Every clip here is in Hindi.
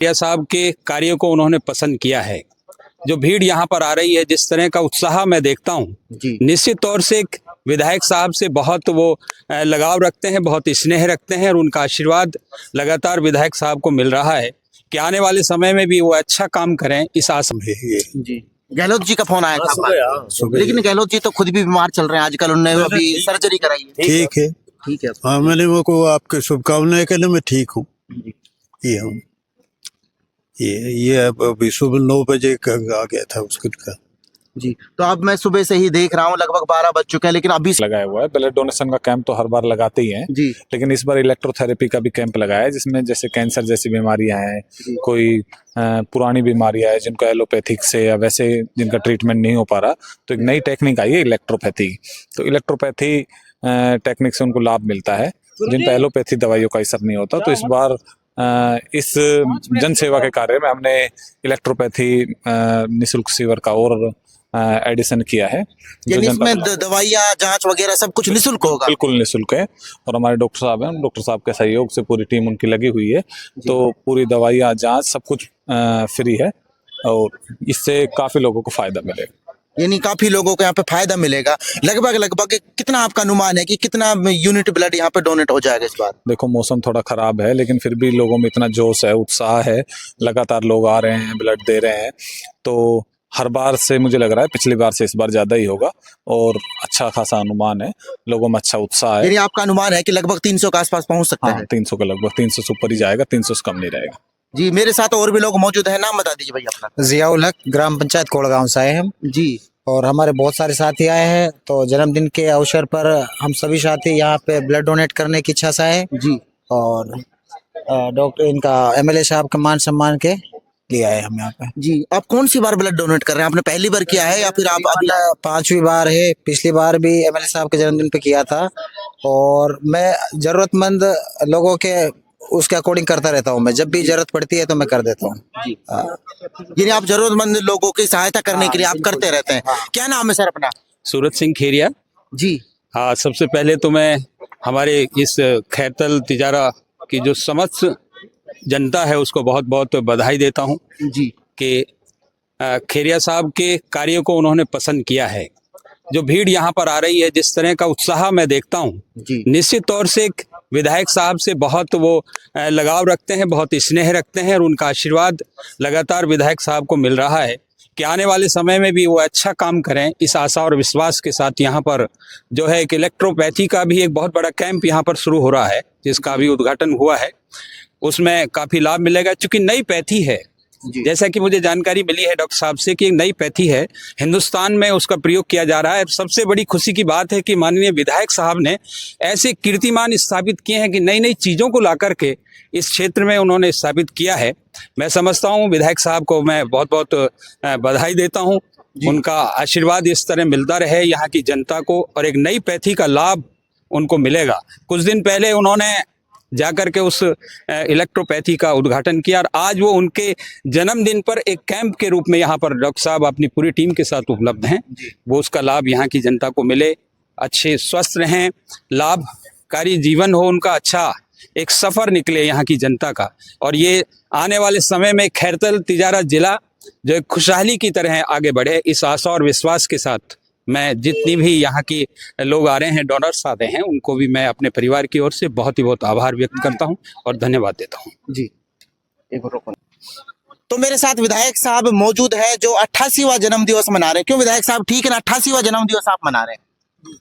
खैरिया साहब के कार्यों को उन्होंने पसंद किया है। जो भीड़ यहाँ पर आ रही है, जिस तरह का उत्साह मैं देखता हूँ, निश्चित तौर से विधायक साहब से बहुत वो लगाव रखते हैं, बहुत स्नेह रखते हैं और उनका आशीर्वाद लगातार विधायक साहब को मिल रहा है कि आने वाले समय में भी वो अच्छा काम करें, इस आशा में जी। गहलोत जी का फोन आया था आपको? लेकिन गहलोत जी तो खुद भी बीमार चल रहे हैं आजकल, उन्होंने अभी सर्जरी कराई है। ठीक है, ठीक है। हाँ, मैंने वो को आपके शुभकामनाएं के लिए मैं ठीक हूँ। ये हूँ, ये अब अभी सुबह 9 बजे आ गया था उसका। जी, तो अब मैं सुबह से ही देख रहा हूँ, लगभग 12 बज चुके हैं, लेकिन अभी लगाया हुआ है। ब्लड डोनेशन का कैंप तो हर बार लगाते ही हैं जी, लेकिन इस बार इलेक्ट्रोथेरेपी का भी कैंप लगाया है, जिसमें जैसे कैंसर जैसी बीमारियां हैं, कोई पुरानी बीमारियां हैं जिनको एलोपैथिक से या वैसे जिनका ट्रीटमेंट नहीं हो पा रहा, तो एक नई टेक्निक आई है इलेक्ट्रोपैथी। तो इलेक्ट्रोपैथी टेक्निक से उनको लाभ मिलता है जिन पर एलोपैथी दवाइयों का असर नहीं होता। तो इस बार इस जन सेवा के कार्य में हमने इलेक्ट्रोपैथी निःशुल्क शिविर का और एडिशन किया है। यानी इसमें दवाइयाँ, जांच वगैरह सब कुछ निःशुल्क होगा? बिल्कुल निःशुल्क है। और हमारे डॉक्टर साहब हैं, डॉक्टर साहब के सहयोग से पूरी टीम उनकी लगी हुई है, तो पूरी दवाइयाँ, जांच सब कुछ फ्री है और इससे काफी लोगों को फायदा मिलेगा। यानी काफी लोगों को यहाँ पे फायदा मिलेगा। लगभग कितना आपका अनुमान है कि कितना यूनिट ब्लड यहाँ पे डोनेट हो जाएगा इस बार? देखो, मौसम थोड़ा खराब है लेकिन फिर भी लोगों में इतना जोश है, उत्साह है, लगातार लोग आ रहे हैं, ब्लड दे रहे हैं। तो हर बार से मुझे लग रहा है पिछली बार से इस बार ज्यादा ही होगा और अच्छा खासा अनुमान है, लोगों में अच्छा उत्साह है। यानी आपका अनुमान है कि लगभग 300 के आसपास पहुंच सकता है? 300 के लगभग, 300 से ऊपर ही जाएगा, 300 से कम नहीं रहेगा। जी, मेरे साथ और भी लोग मौजूद हैं, नाम बता दीजिए भैया अपना। जियाउल हक, ग्राम पंचायत कोड़गांव से आए हम जी, और हमारे बहुत सारे साथी आए हैं। तो जन्मदिन के अवसर पर हम सभी साथी यहाँ पे ब्लड डोनेट करने की इच्छा से आए जी। और डॉक्टर इनका एमएलए साहब का मान सम्मान के लिए आए हम यहाँ पे। जी, आप कौन सी बार ब्लड डोनेट कर रहे हैं? आपने पहली बार किया है या फिर आप अभी? 5वीं बार है। पिछली बार भी एमएलए साहब के जन्मदिन पे किया था और मैं जरूरतमंद लोगों के उसके अकॉर्डिंग करता रहता हूँ। मैं जब भी जरूरत पड़ती है तो मैं कर देता हूँ। यानी आप जरूरतमंद लोगों की सहायता करने के लिए आप करते रहते हैं। क्या नाम है सर अपना? सूरज सिंह खैरिया। जी, हाँ, सबसे पहले तो मैं हमारे इस खैरतल तिजारा की जो समस्त जनता है उसको बहुत बहुत बधाई देता हूँ जी, कि खैरिया साहब के कार्यों को उन्होंने पसंद किया है। जो भीड़ यहाँ पर आ रही है, जिस तरह का उत्साह मैं देखता हूँ, निश्चित तौर से विधायक साहब से बहुत वो लगाव रखते हैं, बहुत स्नेह रखते हैं और उनका आशीर्वाद लगातार विधायक साहब को मिल रहा है कि आने वाले समय में भी वो अच्छा काम करें, इस आशा और विश्वास के साथ यहाँ पर जो है कि इलेक्ट्रोपैथी का भी एक बहुत बड़ा कैंप यहाँ पर शुरू हो रहा है, जिसका भी उद्घाटन हुआ है। उसमें काफ़ी लाभ मिलेगा, चूँकि नई पैथी है, जैसा कि मुझे जानकारी मिली है डॉक्टर साहब से कि एक नई पैथी है, हिंदुस्तान में उसका प्रयोग किया जा रहा है। सबसे बड़ी खुशी की बात है कि माननीय विधायक साहब ने ऐसे कीर्तिमान स्थापित किए हैं कि नई नई चीज़ों को ला करके इस क्षेत्र में उन्होंने स्थापित किया है। मैं समझता हूँ विधायक साहब को मैं बहुत बहुत बधाई देता हूँ। उनका आशीर्वाद इस तरह मिलता रहे यहाँ की जनता को और एक नई पैथी का लाभ उनको मिलेगा। कुछ दिन पहले उन्होंने जाकर के उस इलेक्ट्रोपैथी का उद्घाटन किया और आज वो उनके जन्मदिन पर एक कैंप के रूप में यहाँ पर डॉक्टर साहब अपनी पूरी टीम के साथ उपलब्ध हैं। वो उसका लाभ यहाँ की जनता को मिले, अच्छे स्वस्थ रहें, लाभकारी जीवन हो उनका, अच्छा एक सफ़र निकले यहाँ की जनता का। और ये आने वाले समय में खैरतल तिजारा जिला जो एक खुशहाली की तरह आगे बढ़े, इस आशा और विश्वास के साथ मैं जितनी भी यहाँ की लोग आ रहे हैं, डोनर्स आते हैं, उनको भी मैं अपने परिवार की ओर से बहुत ही बहुत आभार व्यक्त करता हूँ और धन्यवाद देता हूँ। जी, तो मेरे साथ विधायक साहब मौजूद है जो 88वां जन्म दिवस मना रहे हैं। क्यों विधायक साहब, ठीक है ना, 88वां जन्म दिवस आप मना रहे हैं?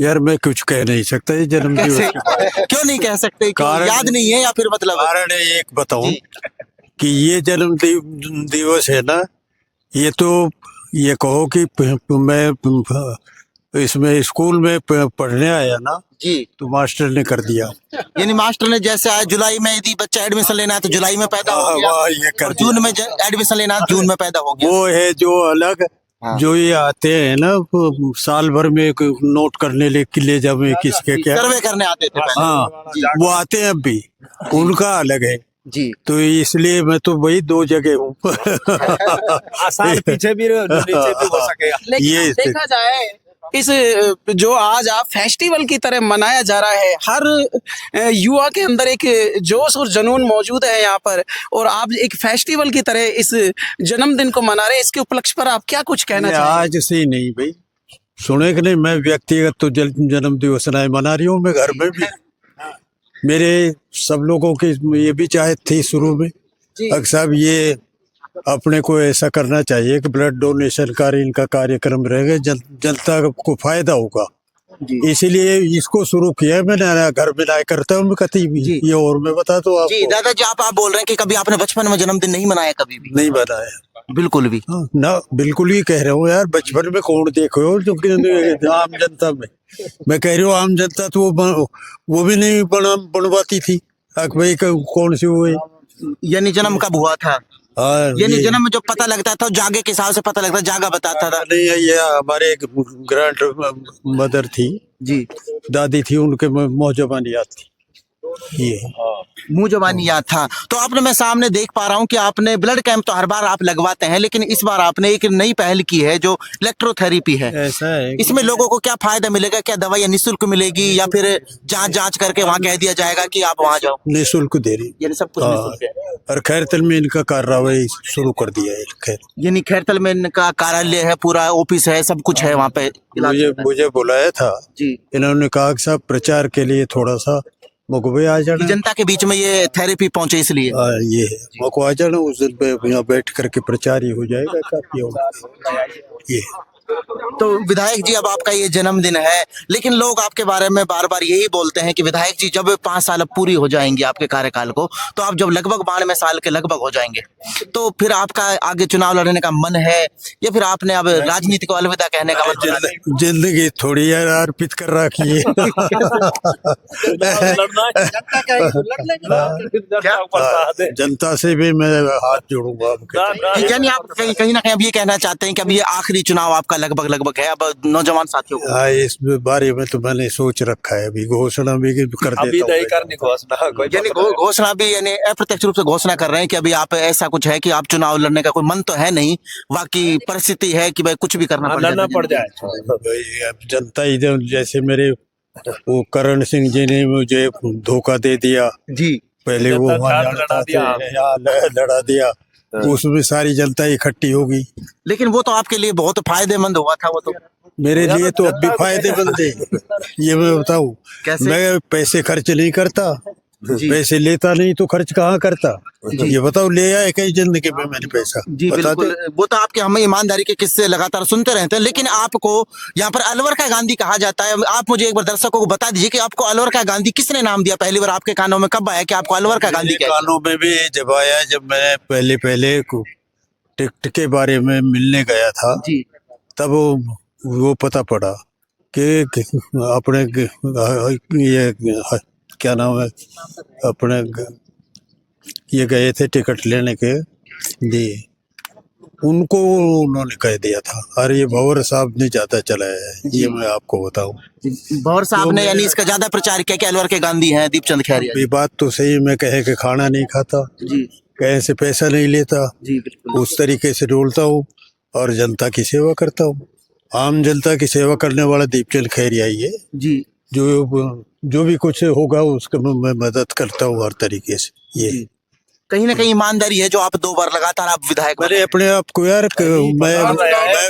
यार मैं कुछ कह नहीं सकता ये जन्म दिवस। क्यों नहीं कह सकते? याद नहीं है या फिर मतलब? कारण एक बताऊं कि ये जन्म दिवस है ना, ये तो ये कहो कि मैं इसमें स्कूल में पढ़ने आया ना जी, तो मास्टर ने कर दिया। यानी मास्टर ने जैसे आया जुलाई में, यदि बच्चा एडमिशन लेना है तो जुलाई में पैदा हो गया, ये कर जून में एडमिशन लेना है जून में पैदा हो गया। वो है जो अलग जो ये आते हैं ना साल भर में नोट करने ले जावे किसके क्या सर्वे करने आते थे पहले। हाँ, वो आते हैं अब भी, उनका अलग है जी। तो इसलिए मैं तो वही 2 जगह हूँ। आसान पीछे भी नीचे भी हो सकेगा। ये देखा जाए इस जो आज आप फेस्टिवल की तरह मनाया जा रहा है, हर युवा के अंदर एक जोश और जुनून मौजूद है यहाँ पर, और आप एक फेस्टिवल की तरह इस जन्मदिन को मना रहे हैं, इसके उपलक्ष्य पर आप क्या कुछ कहना ये चाहेंगे? आज से ही नहीं भाई, सुने कि नहीं, मैं व्यक्तिगत तो जन्म दिवस मना रही हूँ, मैं घर में भी मेरे सब लोगों की ये भी चाहत थी शुरू में, अक्सर साहब ये अपने को ऐसा करना चाहिए कि ब्लड डोनेशन का इनका कार्यक्रम रहेगा, जनता को फायदा होगा, इसीलिए इसको शुरू किया है मैंने। घर में ना करता हूँ मैं कभी भी ये, और मैं बता दो जी आपको। दादाजी, आप बोल रहे हैं कि कभी आपने बचपन में जन्मदिन नहीं मनाया? कभी भी नहीं बनाया, बिल्कुल भी? हाँ, ना बिल्कुल ही कह रहा हूँ यार, बचपन में कौन देखो हो जो कि आम जनता में, मैं कह रही हूँ आम जनता तो वो भी नहीं बनवाती थी। भाई कौन सी हुई, यानी जन्म कब हुआ था? हाँ, यानी ये- जन्म में जो पता लगता था जागे के हिसाब से पता लगता, जागा बताता था? नहीं, ये हमारे एक ग्रैंड मदर थी जी, दादी थी, उनके मौजबान याद थी ये। मुंह जबानी याद था। तो आपने, मैं सामने देख पा रहा हूँ कि आपने ब्लड कैंप तो हर बार आप लगवाते हैं, लेकिन इस बार आपने एक नई पहल की है जो इलेक्ट्रोथेरेपी है। ऐसा है कि- इसमें लोगों को क्या फायदा मिलेगा? क्या दवाइयाँ निःशुल्क मिलेगी या फिर जांच करके वहाँ कह दिया जाएगा कि आप वहाँ जाओ? निःशुल्क दे रही, यानी सब कुछ हाँ, निःशुल्क है। और खैरतल में इनका कार्रवाई शुरू कर दिया है। खैर यानी खैरतल में इनका कार्यालय है, पूरा ऑफिस है, सब कुछ है वहाँ पे इलाज होता है। मुझे बुलाया था, जी, इन्होंने कहा कि साहब प्रचार के लिए थोड़ा सा मुकबे आ कि जाना, जनता के बीच में ये थेरेपी पहुंचे इसलिए। ये है मको आ जाना, उस दिन पे यहाँ बैठ करके प्रचार ही हो जाएगा, काफी होगा ये। तो विधायक जी, अब आपका ये जन्मदिन है, लेकिन लोग आपके बारे में बार बार यही बोलते हैं कि विधायक जी जब 5 साल अब पूरी हो जाएंगी आपके कार्यकाल को, तो आप जब लगभग 92 साल के लगभग हो जाएंगे, तो फिर आपका आगे चुनाव लड़ने का मन है या फिर आपने अब राजनीति को अलविदा कहने का मन बना लिया? जिंदगी थोड़ी यार अर्पित कर रखी है। जनता से भी मैं हाथ जोड़ूंगा आपके। यानी आप कहीं ना कहीं अब ये कहना चाहते हैं कि अब ये आखिरी चुनाव आपका लगभग है, अब नौजवान साथियों को? हाँ, इस बारे में तो मैंने सोच रखा है, अभी घोषणा भी कर देता हूँ। यानी घोषणा भी, यानी अप्रत्यक्ष रूप से घोषणा कर रहे हैं कि अभी आप, ऐसा कुछ है कि आप चुनाव लड़ने का कोई मन तो है नहीं, बाकी परिस्थिति है कि भाई कुछ भी करना पड़ जाए। भाई, अब जनता ही जैसे मेरे वो करण सिंह जी ने मुझे धोखा दे दिया, जी, पहले वो वहाँ लड़ता थे, यहाँ लड़ा दिया, उसमें सारी जनता इकट्ठी होगी। लेकिन वो तो आपके लिए बहुत फायदेमंद हुआ था। वो तो मेरे लिए तो अब भी फायदेमंद है, ये मैं बताऊं। कैसे? मैं पैसे खर्च नहीं करता, जी। पैसे लेता नहीं तो खर्च कहाँ करता, ये बताओ, ले आए कई जिंदगी में मैंने पैसा, जी बता बिल्कुल, दे। वो तो आपके, हम ईमानदारी के किस्से लगातार सुनते रहते हैं, लेकिन आपको यहाँ पर अलवर का गांधी कहा जाता है। आप मुझे एक बार दर्शकों को बता दीजिए कि आपको अलवर का गांधी किसने नाम दिया? पहली बार आपके कानों में कब आया कि आपको अलवर का गांधी मेरे कहते हैं? कानों में भी जब आया, जब मैं पहले टिकट के बारे में मिलने गया था, जी, तब वो पता पड़ा कि अपने ये क्या नाम है, अपने ये गए थे टिकट लेने के लिए, उनको उन्होंने कह दिया था, अरे ये भंवर साहब ने ज्यादा चलाया है, ये मैं आपको बताऊं। भंवर साहब तो ने यानी मैं- इसका ज्यादा प्रचार किया कि अलवर के गांधी हैं दीपचंद खैरिया। ये बात तो सही, मैं कहे कि खाना नहीं खाता, जी, कहे से पैसा नहीं लेता, जी बिल्कुल। उस तरीके से डोलता हूँ और जनता की सेवा करता हूँ। आम जनता की सेवा करने वाला दीपचंद खैरिया ही है। जी, जो भी कुछ होगा उसका मैं मदद करता हूँ हर तरीके से। ये कहीं ना कहीं ईमानदारी है जो आप 2 बार लगातार आप विधायक मैंने अपने आप को यार, मैं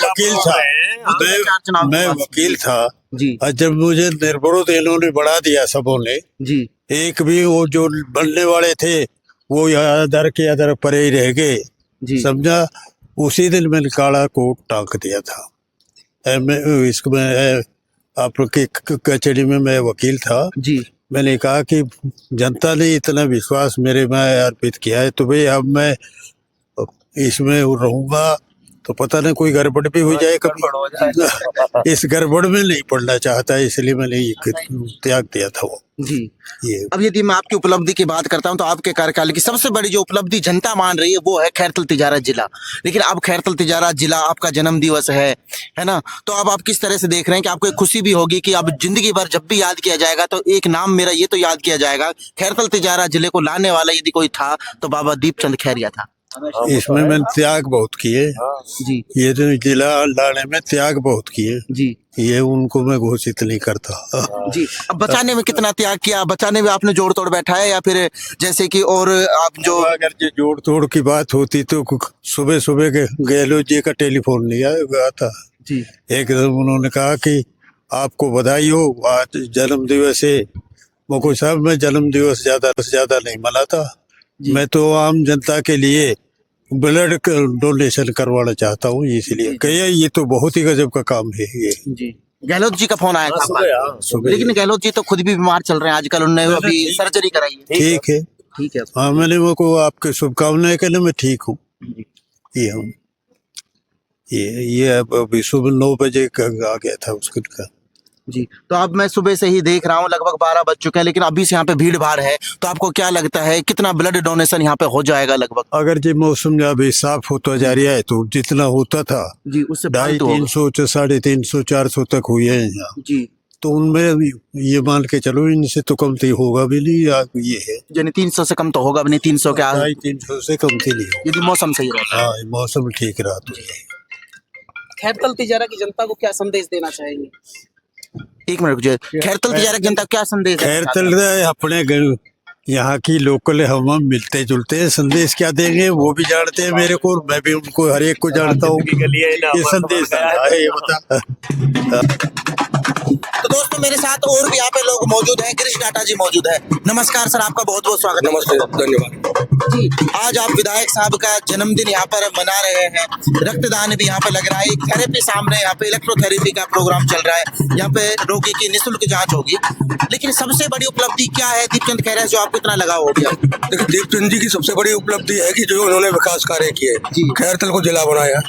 वकील था, मैं वकील था, जी, और जब मुझे निर्विरोध इन्होंने बढ़ा दिया सबों ने, जी, एक भी वो जो बनने वाले थे वो दर के अदर परे ही रह गए, जी, समझा। उसी दिन मैंने काला कोट टांग दिया था। इसमें आपके कचहरी में मैं वकील था, जी, मैंने कहा कि जनता ने इतना विश्वास मेरे में अर्पित किया है, तो भाई अब मैं इसमें रहूंगा तो पता नहीं कोई गड़बड़ भी हो जाए कभी। इस गड़बड़ में नहीं पड़ना चाहता, इसलिए मैंने ये त्याग दिया था वो। जी। ये अब यदि मैं आपकी उपलब्धि की बात करता हूं तो आपके कार्यकाल की सबसे बड़ी जो उपलब्धि जनता मान रही है वो है खैरतल तिजारत जिला। लेकिन अब खैरतल तिजारत जिला आपका जन्म दिवस है ना, तो अब आप किस तरह से देख रहे हैं कि आपको एक खुशी भी होगी कि अब जिंदगी भर जब भी याद किया जाएगा तो एक नाम मेरा ये तो याद किया जाएगा, खैरतल तिजारत जिले को लाने वाला यदि कोई था तो बाबा दीपचंद खैरिया था। इसमें मैंने त्याग बहुत किए। जी ये तो जिला लाने में त्याग बहुत किए, जी ये उनको मैं घोषित नहीं करता। जी। अब बचाने में कितना त्याग किया? बचाने में आपने जोड़ तोड़ बैठा है या फिर जैसे कि और आप जो अगर जो जोड़ तोड़ की बात होती तो सुबह सुबह के गहलोत जी का टेलीफोन लिया गया था। जी एकदम उन्होंने कहा कि आपको बधाई हो, आज जन्म दिवस है। मुकुल साहब, मैं जन्म दिवस ज्यादा से ज्यादा नहीं मनाता, मैं तो आम जनता के लिए ब्लड डोनेशन करवाना चाहता हूँ, इसलिए कहिए ये तो बहुत ही गजब का काम है ये। जी। गहलोत जी का फोन आया था सुबह लेकिन गहलोत जी तो खुद भी बीमार चल रहे हैं आजकल, उन्होंने अभी सर्जरी कराई है। ठीक है, ठीक है। हाँ, मैंने वो को आपके शुभकामनाएं कहने में ठीक हूँ। ये हम ये अब अभी सुबह 9 बजे आ गया था उसके का। जी। तो अब मैं सुबह से ही देख रहा हूँ लगभग 12 बज चुके हैं, लेकिन अभी से यहाँ पे भीड़ भाड़ है, तो आपको क्या लगता है कितना ब्लड डोनेशन यहाँ पे हो जाएगा लगभग? अगर ये मौसम अभी साफ होता जा रहा है तो जितना होता था जी उससे 250, 350, 400 तक हुई है यहाँ, जी। तो उनमें ये मान के चलो इनसे तो कमती होगा भी नहीं, या ये है यानी 300 से कम तो होगा भी नहीं, 300 के आस 350 से कमती नहीं होगा। यदि मौसम सही रहता है। हाँ, मौसम ठीक रहा तो खैरतल तिजारा की जनता को क्या संदेश देना चाहेंगे? एक मिनट रुकिए। खैरतल तिजारा की जनता को क्या संदेश है? खैरतल अपने यहाँ की लोकल हम मिलते जुलते हैं, संदेश क्या देंगे वो भी जानते हैं मेरे को, मैं भी उनको हर एक को जानता हूँ। ये संदेश है ये बता। तो दोस्तों मेरे साथ और भी यहाँ पे लोग मौजूद हैं। गिरीश डाटा जी मौजूद है। नमस्कार सर, आपका बहुत बहुत स्वागत है। नमस्ते, धन्यवाद जी। आज आप विधायक साहब का जन्मदिन यहाँ पर मना रहे हैं, रक्तदान भी यहाँ पे लग रहा है, एक थेरेपी सामने यहाँ पे इलेक्ट्रोथेरेपी का प्रोग्राम चल रहा है, यहाँ पे रोगी की निःशुल्क जांच होगी। लेकिन सबसे बड़ी उपलब्धि क्या है दीपचंद खैरा जो आपको इतना लगाव हो गया? देखिए, दीपचंद जी की सबसे बड़ी उपलब्धि है कि जो उन्होंने विकास कार्य किए, खैरतल को जिला बनाया,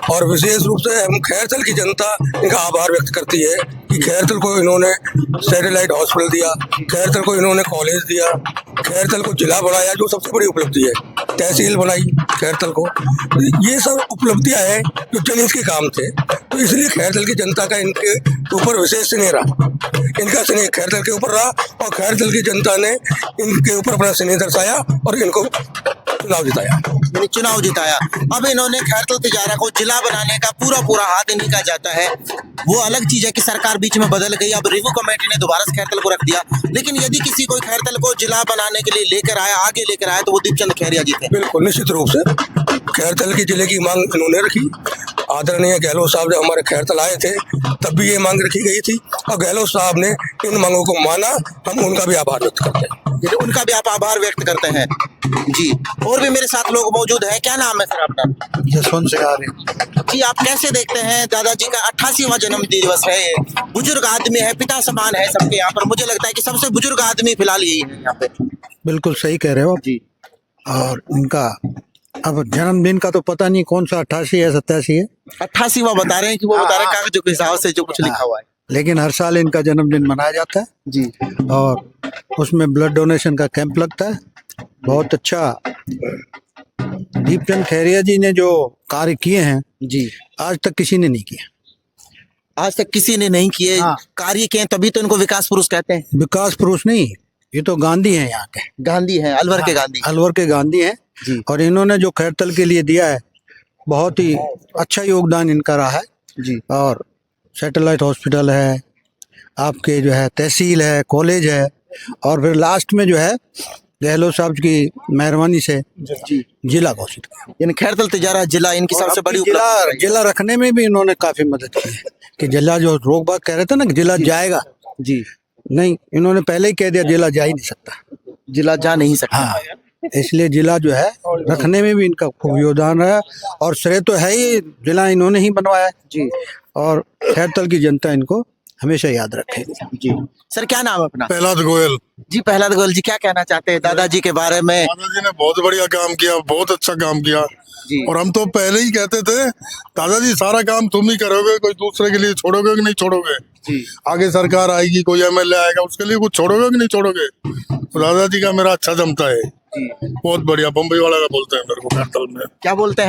और विशेष रूप से हम खैरतल की जनता इनका आभार व्यक्त करती है कि खैरतल को इन्होंने सैटेलाइट हॉस्पिटल दिया, खैरतल को इन्होंने कॉलेज दिया, खैरतल को जिला बनाया, जो सबसे बड़ी उपलब्धि है। तहसील बनाई खैरतल को, ये सब उपलब्धियां हैं जो जनहित के काम थे, तो इसलिए खैरतल की जनता का इनके ऊपर विशेष स्नेह रहा, इनका स्नेह खैरतल के ऊपर रहा, और खैरतल की जनता ने इनके ऊपर अपना स्नेह दर्शाया और इनको चुनाव जिताया। यानी चुनाव जिताया। अब इन्होंने खैरतल तिजारा को जिला बनाने का पूरा हाथ इन्हीं का जाता है। वो अलग चीज है कि सरकार बीच में बदल गई, अब रिव्यू कमेटी ने दोबारा से खैरतल को रख दिया, लेकिन यदि किसी कोई खैरतल को जिला बनाने के लिए लेकर आया, आगे लेकर आया, तो वो दीपचंद खैरिया जी थे। बिल्कुल निश्चित रूप से खैरतल की जिले की मांग इन्होंने रखी। आदरणीय गहलोत साहब जब हमारे खैरतल आए थे तब भी ये मांग रखी गई थी, और गहलोत साहब ने इन मांगों को माना, हम उनका भी आभार व्यक्त करते हैं। उनका भी आप आभार व्यक्त करते हैं। जी। और भी मेरे साथ लोग मौजूद हैं। क्या नाम है सर आपका? जसवंत सिंह। जी, आप कैसे देखते हैं दादाजी का 88वां जन्म दिवस है, ये बुजुर्ग आदमी है, पिता समान है सबके यहाँ पर, मुझे लगता है कि सबसे बुजुर्ग आदमी फिलहाल यही है यहाँ पे। बिल्कुल सही कह रहे हो आप जी। और इनका अब जन्मदिन का तो पता नहीं कौन सा 88 है 87 है, 88वां बता रहे हैं कि वो बता रहे हैं कागजों के हिसाब से जो कुछ लिखा हुआ है। लेकिन हर साल इनका जन्मदिन मनाया जाता है जी। और उसमें ब्लड डोनेशन का कैंप लगता है। बहुत अच्छा दीपचंद खैरिया जी ने जो कार्य किए हैं जी, आज तक किसी ने नहीं किया। आज तक किसी ने नहीं किए हाँ। कार्य किए, तभी तो इनको विकास पुरुष कहते हैं। विकास पुरुष नहीं, ये तो गांधी हैं यहाँ के, गांधी हैं, अलवर के गांधी। अलवर के गांधी हैं जी। और इन्होंने जो खैरतल के लिए दिया है बहुत ही अच्छा योगदान इनका रहा है जी। और सैटेलाइट हॉस्पिटल है, आपके जो है तहसील है, कॉलेज है, और फिर लास्ट में जो है गहलोत साहब की मेहरबानी से जिला घोषित किया। यानी खैरतल तिजारा जिला इनकी सबसे बड़ी उपलब्धि। जिला रखने में भी इन्होंने काफी मदद की है कि जिला जो रोक बाग कह रहे थे ना कि जिला जाएगा, जी, नहीं, इन्होंने पहले ही कह दिया जिला जा ही नहीं सकता। जिला जा नहीं सकता। हाँ, इसलिए जिला जो है रखने में भी इनका खूब योगदान रहा, और श्रेय तो है ही, जिला इन्होंने ही बनवाया है जी। और खैरतल की जनता इनको हमेशा याद रखेगी। जी। सर क्या नाम है अपना? प्रहलाद गोयल। जी प्रहलाद गोयल जी, क्या कहना चाहते हैं दादाजी के बारे में? दादाजी ने बहुत बढ़िया काम किया, बहुत अच्छा काम किया, और हम तो पहले ही कहते थे दादाजी सारा काम तुम ही करोगे, कोई दूसरे के लिए छोड़ोगे कि नहीं छोड़ोगे। आगे सरकार आएगी, कोई एमएलए आएगा, उसके लिए कुछ छोड़ोगे कि नहीं छोड़ोगे। तो दादाजी का मेरा अच्छा जमता है, बहुत बढ़िया। बम्बई वाला का बोलते हैं मेरे को खैरतल में। क्या बोलते हैं?